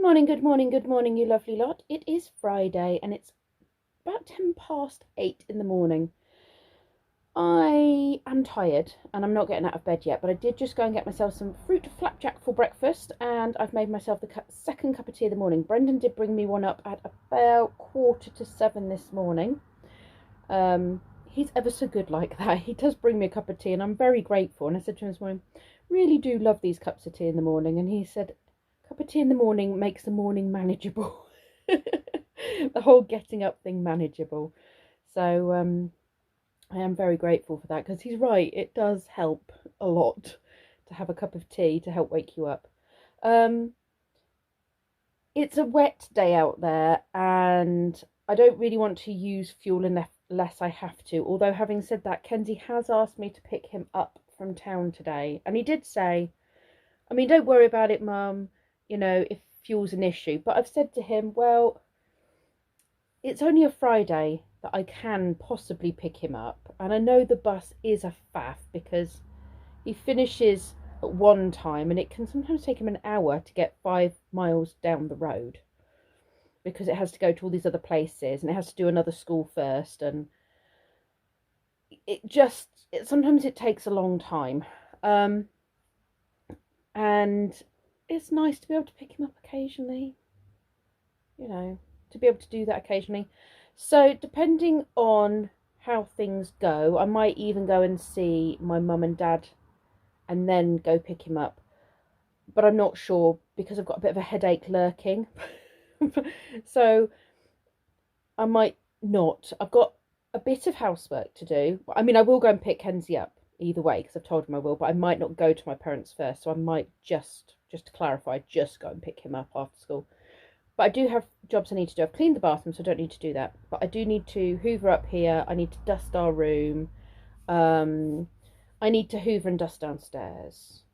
good morning, you lovely lot. It is Friday and it's about 8:10 in the morning. I am tired and I'm not getting out of bed yet, but I did just go and get myself some fruit flapjack for breakfast, and I've made myself the second cup of tea of the morning. Brendan did bring me one up at about 6:45 this morning. He's ever so good like that. He does bring me a cup of tea and I'm very grateful. And I said to him this morning, really do love these cups of tea in the morning. And he said, cup of tea in the morning makes the morning manageable. The whole getting up thing manageable. So I am very grateful for that, because he's right, it does help a lot to have a cup of tea to help wake you up. It's a wet day out there and I don't really want to use fuel unless I have to. Although having said that, Kenzie has asked me to pick him up from town today, and he did say, I mean, don't worry about it, Mum, you know, if fuel's an issue. But I've said to him, well, it's only a Friday that I can possibly pick him up, and I know the bus is a faff because he finishes at one time and it can sometimes take him an hour to get 5 miles down the road, because it has to go to all these other places and it has to do another school first, and sometimes it takes a long time. And it's nice to be able to pick him up occasionally, you know, to be able to do that occasionally. So depending on how things go, I might even go and see my mum and dad and then go pick him up. But I'm not sure, because I've got a bit of a headache lurking. So I might not. I've got a bit of housework to do. I mean, I will go and pick Kenzie up either way, because I've told him I will, but I might not go to my parents first. So I might just to clarify, just go and pick him up after school. But I do have jobs I need to do. I've cleaned the bathroom, so I don't need to do that. But I do need to hoover up here. I need to dust our room. I need to hoover and dust downstairs.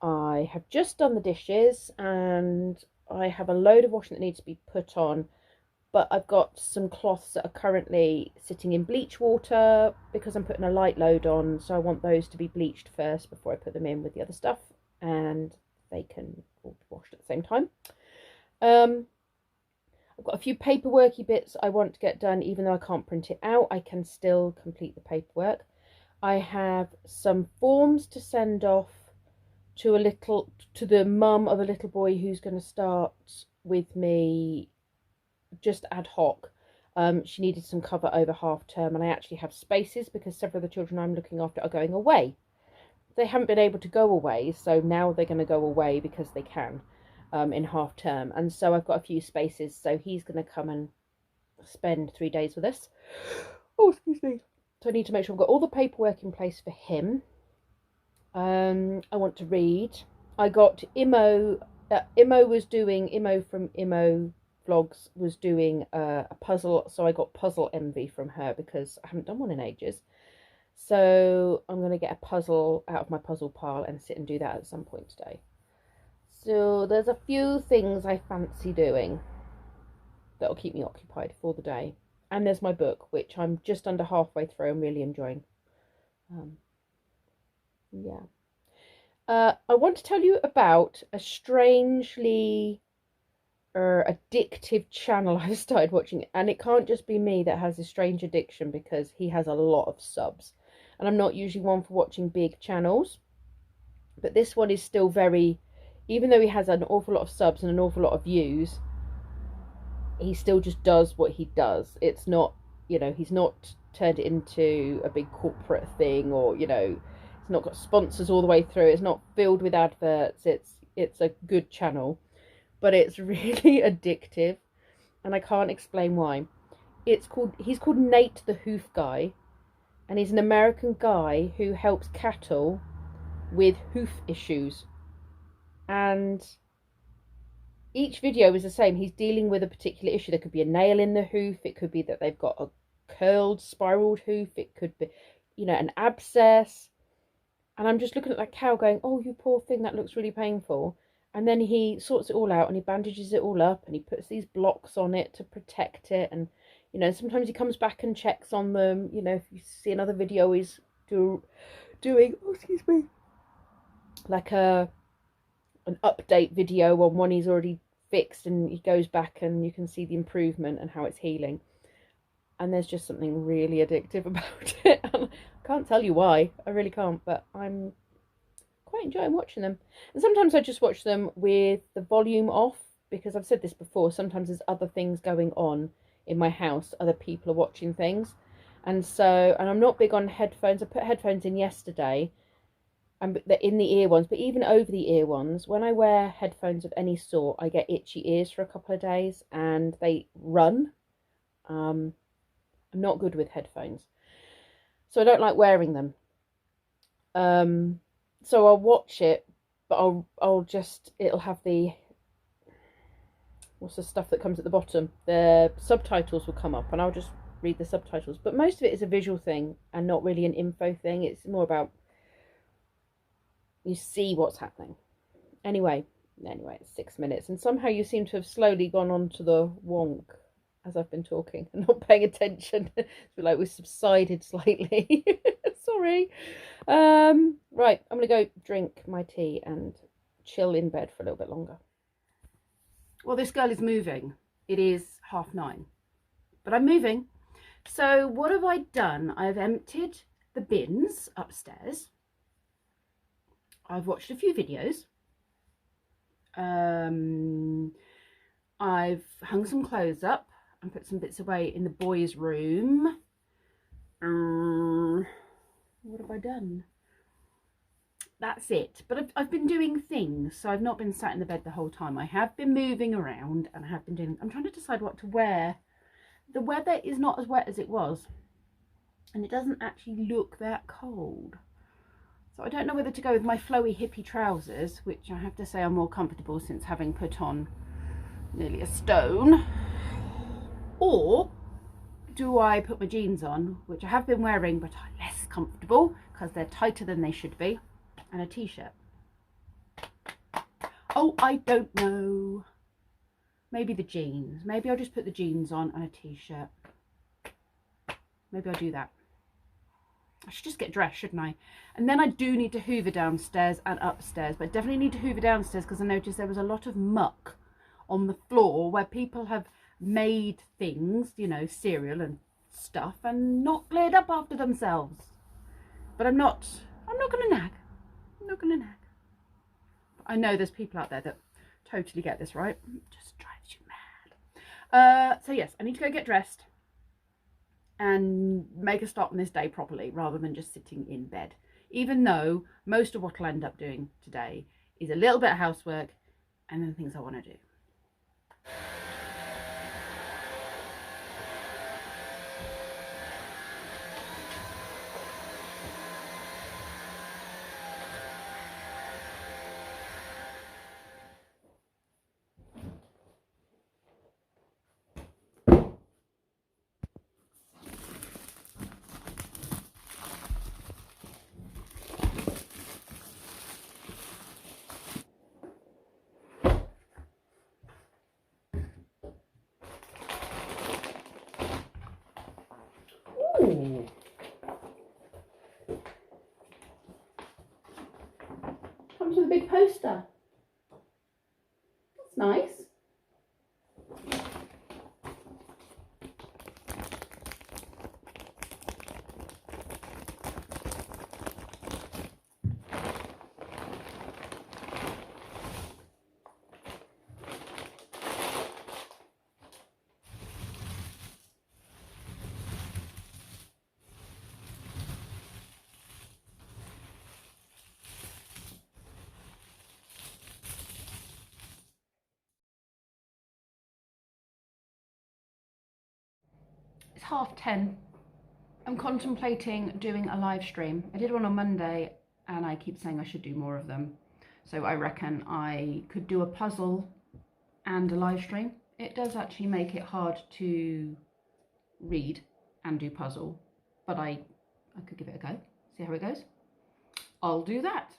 I have just done the dishes and I have a load of washing that needs to be put on. But I've got some cloths that are currently sitting in bleach water because I'm putting a light load on. So I want those to be bleached first before I put them in with the other stuff, and they can all be washed at the same time. I've got a few paperworky bits I want to get done. Even though I can't print it out, I can still complete the paperwork. I have some forms to send off to the mum of a little boy who's going to start with me just ad hoc. She needed some cover over half term, and I actually have spaces because several of the children I'm looking after are going away. They haven't been able to go away, so now they're going to go away because they can in half term. And so I've got a few spaces, so he's going to come and spend 3 days with us. Oh, excuse me. So I need to make sure I've got all the paperwork in place for him. I want to read. I got Imo from Imo Vlogs was doing a puzzle, so I got puzzle envy from her because I haven't done one in ages. So I'm going to get a puzzle out of my puzzle pile and sit and do that at some point today. So there's a few things I fancy doing that'll keep me occupied for the day. And there's my book, which I'm just under halfway through. I'm really enjoying. I want to tell you about a strangely addictive channel I've started watching. And it can't just be me that has this strange addiction, because he has a lot of subs. And I'm not usually one for watching big channels. But this one is still very, even though he has an awful lot of subs and an awful lot of views, he still just does what he does. It's not, you know, he's not turned it into a big corporate thing, or, you know, it's not got sponsors all the way through. It's not filled with adverts. It's a good channel, but it's really addictive, and I can't explain why. He's called Nate the Hoof Guy, and he's an American guy who helps cattle with hoof issues. And each video is the same. He's dealing with a particular issue. There could be a nail in the hoof. It could be that they've got a curled, spiraled hoof. It could be, you know, an abscess. And I'm just looking at that cow going, oh, you poor thing, that looks really painful. And then he sorts it all out and he bandages it all up and he puts these blocks on it to protect it. And, you know, sometimes he comes back and checks on them. You know, if you see another video, he's doing, oh, excuse me, like an update video on one he's already fixed, and he goes back and you can see the improvement and how it's healing. And there's just something really addictive about it. I can't tell you why, I really can't, but I'm quite enjoying watching them. And sometimes I just watch them with the volume off, because I've said this before, sometimes there's other things going on in my house, other people are watching things, and I'm not big on headphones. I put headphones in yesterday, and they're in the ear ones, but even over the ear ones, when I wear headphones of any sort, I get itchy ears for a couple of days and they run. I'm not good with headphones, so I don't like wearing them. So I'll watch it, but it'll have the, what's the stuff that comes at the bottom? The subtitles will come up and I'll just read the subtitles. But most of it is a visual thing and not really an info thing. It's more about you see what's happening. Anyway, it's 6 minutes. And somehow you seem to have slowly gone on to the wonk as I've been talking and not paying attention. It's like we've subsided slightly. Sorry. Right, I'm going to go drink my tea and chill in bed for a little bit longer. Well, this girl is moving. It is 9:30, but I'm moving. So what have I done? I've emptied the bins upstairs. I've watched a few videos. I've hung some clothes up and put some bits away in the boys' room. What have I done? That's it. But I've been doing things, so I've not been sat in the bed the whole time. I have been moving around and I have been doing, I'm trying to decide what to wear. The weather is not as wet as it was, and it doesn't actually look that cold. So I don't know whether to go with my flowy hippie trousers, which I have to say are more comfortable since having put on nearly a stone, or do I put my jeans on, which I have been wearing but are less comfortable because they're tighter than they should be, and a t-shirt. Oh, I don't know. Maybe the jeans. Maybe I'll just put the jeans on and a t-shirt. Maybe I'll do that. I should just get dressed, shouldn't I? And then I do need to hoover downstairs and upstairs, but I definitely need to hoover downstairs because I noticed there was a lot of muck on the floor where people have made things, you know, cereal and stuff, and not cleared up after themselves. But I'm not going to nag. I'm not going to nag. I know there's people out there that totally get this, right? It just drives you mad. So yes, I need to go get dressed and make a start on this day properly rather than just sitting in bed. Even though most of what I'll end up doing today is a little bit of housework and then things I want to do. Ooh. Comes with a big poster. That's nice. It's 10:30. I'm contemplating doing a live stream. I did one on Monday and I keep saying I should do more of them. So I reckon I could do a puzzle and a live stream. It does actually make it hard to read and do puzzle, but I could give it a go, see how it goes. I'll do that.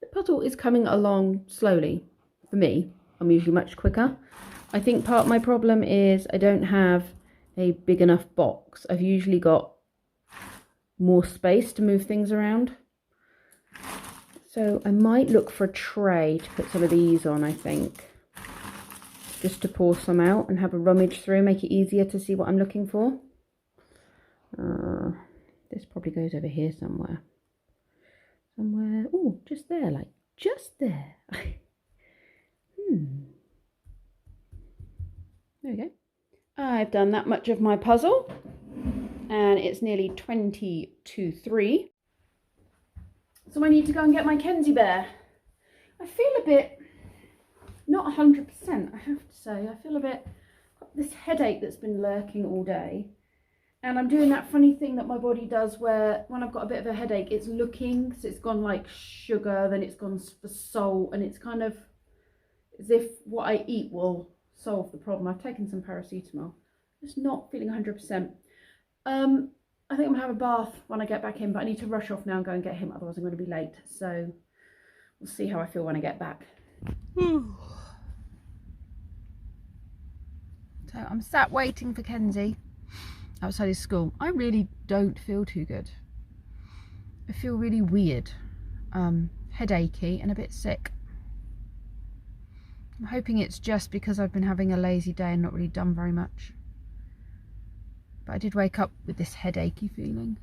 The puzzle is coming along slowly for me. I'm usually much quicker. I think part of my problem is I don't have a big enough box. I've usually got more space to move things around. So I might look for a tray to put some of these on, I think. Just to pour some out and have a rummage through, make it easier to see what I'm looking for. This probably goes over here somewhere. Oh, just there, like just there. There we go. I've done that much of my puzzle and it's nearly 20 to 3. So I need to go and get my Kenzie bear. I feel a bit, not 100%, I have to say. I feel a bit, got this headache that's been lurking all day. And I'm doing that funny thing that my body does where when I've got a bit of a headache, it's looking, so it's gone like sugar, then it's gone for salt, and it's kind of as if what I eat will solve the problem. I've taken some paracetamol. Just not feeling 100%. I think I'm gonna have a bath when I get back in, but I need to rush off now and go and get him, otherwise I'm going to be late. So we'll see how I feel when I get back. So I'm sat waiting for Kenzie outside his school. I really don't feel too good. I feel really weird, headachy and a bit sick. I'm hoping it's just because I've been having a lazy day and not really done very much. But I did wake up with this headachy feeling.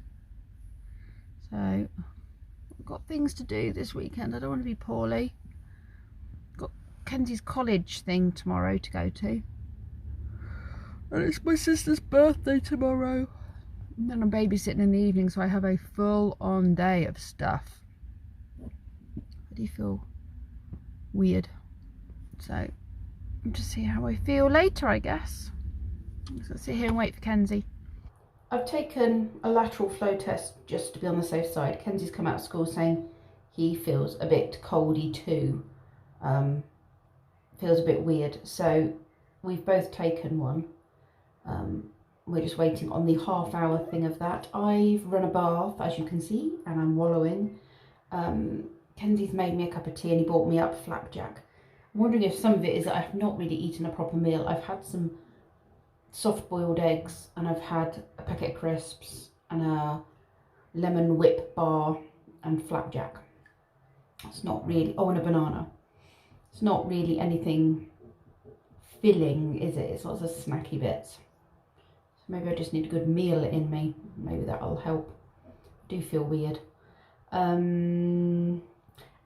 So I've got things to do this weekend. I don't want to be poorly. Got Kenzie's college thing tomorrow to go to. And it's my sister's birthday tomorrow. And then I'm babysitting in the evening, so I have a full-on day of stuff. I do feel weird. So I'll just see how I feel later, I guess. So sit here and wait for Kenzie. I've taken a lateral flow test just to be on the safe side. Kenzie's come out of school saying he feels a bit coldy too. Feels a bit weird. So we've both taken one. We're just waiting on the half-hour thing of that. I've run a bath, as you can see, and I'm wallowing. Kenzie's made me a cup of tea and he bought me up flapjack. I'm wondering if some of it is that I've not really eaten a proper meal. I've had some soft-boiled eggs and I've had a packet of crisps and a lemon whip bar and flapjack. It's not really, oh, and a banana. It's not really anything filling, is it? It's lots of snacky bits. Maybe I just need a good meal in me. Maybe that'll help. I do feel weird. And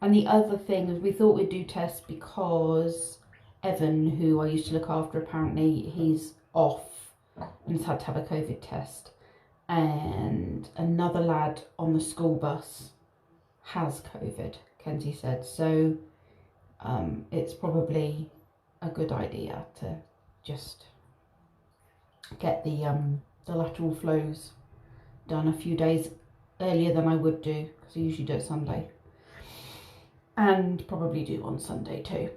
the other thing is we thought we'd do tests because Evan, who I used to look after, apparently he's off and has had to have a COVID test. And another lad on the school bus has COVID, Kenzie said. So it's probably a good idea to just get the lateral flows done a few days earlier than I would do, because I usually do it Sunday and probably do on Sunday too.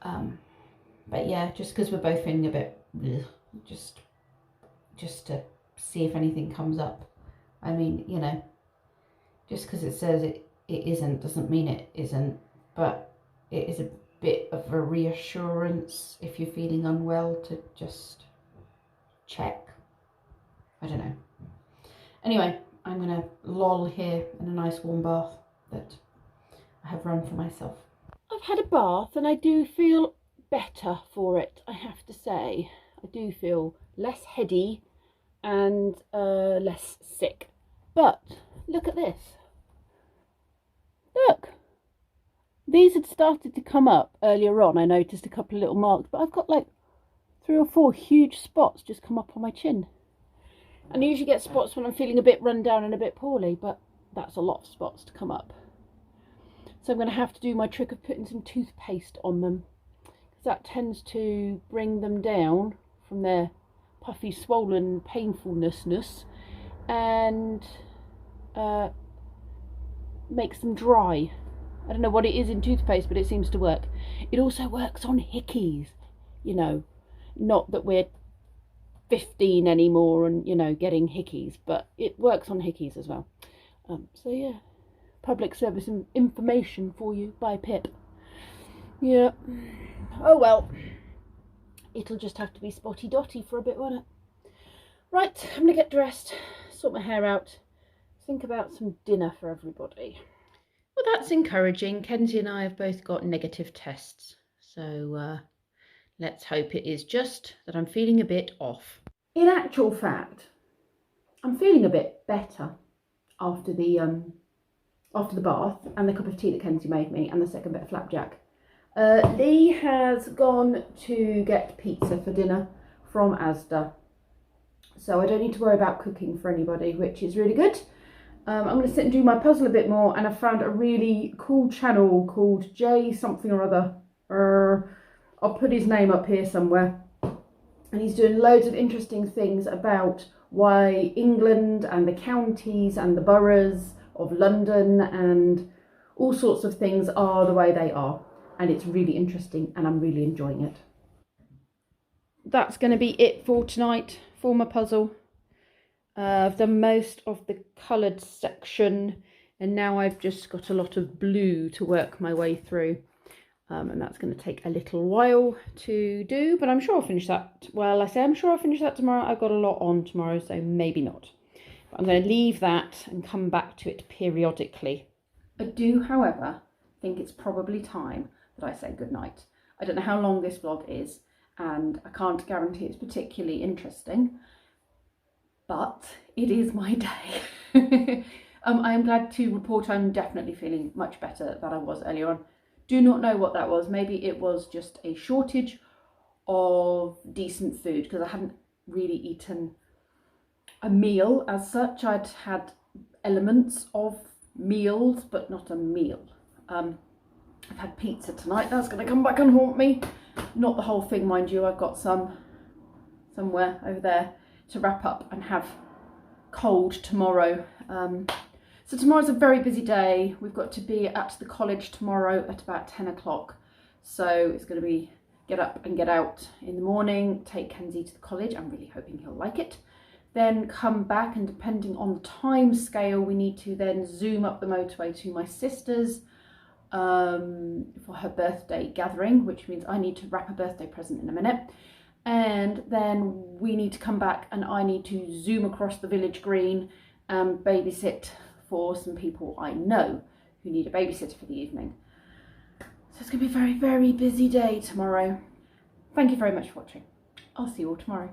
But yeah, just because we're both feeling a bit bleh, just to see if anything comes up. I mean, you know, just because it says it isn't doesn't mean it isn't, but it is a bit of a reassurance if you're feeling unwell to just check. I don't know. Anyway, I'm gonna loll here in a nice warm bath that I have run for myself. I've had a bath and I do feel better for it, I have to say. I do feel less heady and less sick. But look at this. Look. These had started to come up earlier on. I noticed a couple of little marks, but I've got like 3 or 4 huge spots just come up on my chin. And I usually get spots when I'm feeling a bit run down and a bit poorly, but that's a lot of spots to come up. So I'm going to have to do my trick of putting some toothpaste on them, because that tends to bring them down from their puffy, swollen painfulness and makes them dry. I don't know what it is in toothpaste, but it seems to work. It also works on hickeys, you know. Not that we're 15 anymore and, you know, getting hickeys, but it works on hickeys as well. So yeah, public service information for you by Pip. Yeah. Oh well. It'll just have to be spotty dotty for a bit, won't it? Right, I'm going to get dressed, sort my hair out, think about some dinner for everybody. Well, that's encouraging. Kenzie and I have both got negative tests, so let's hope it is just that I'm feeling a bit off. In actual fact, I'm feeling a bit better after the bath and the cup of tea that Kenzie made me and the second bit of flapjack. Lee has gone to get pizza for dinner from Asda, so I don't need to worry about cooking for anybody, which is really good. I'm going to sit and do my puzzle a bit more, and I found a really cool channel called J something or other. I'll put his name up here somewhere, and he's doing loads of interesting things about why England and the counties and the boroughs of London and all sorts of things are the way they are, and it's really interesting and I'm really enjoying it. That's going to be it for tonight for my puzzle. I've done most of the coloured section, and now I've just got a lot of blue to work my way through, and that's going to take a little while to do, but I'm sure I'll finish that. Well, I say I'm sure I'll finish that tomorrow. I've got a lot on tomorrow, so maybe not. But I'm going to leave that and come back to it periodically. I do, however, think it's probably time that I say goodnight. I don't know how long this vlog is, and I can't guarantee it's particularly interesting, but it is my day. I am glad to report I'm definitely feeling much better than I was earlier on. Do not know what that was. Maybe it was just a shortage of decent food, because I hadn't really eaten a meal as such. I'd had elements of meals, but not a meal. I've had pizza tonight. That's going to come back and haunt me. Not the whole thing, mind you. I've got some somewhere over there to wrap up and have cold tomorrow. So tomorrow's a very busy day. We've got to be at the college tomorrow at about 10 o'clock. So it's going to be get up and get out in the morning, take Kenzie to the college. I'm really hoping he'll like it. Then come back, and depending on the time scale, we need to then zoom up the motorway to my sister's for her birthday gathering, which means I need to wrap a birthday present in a minute. And then we need to come back, and I need to zoom across the village green and babysit for some people I know who need a babysitter for the evening. So it's going to be a very, very busy day tomorrow. Thank you very much for watching. I'll see you all tomorrow.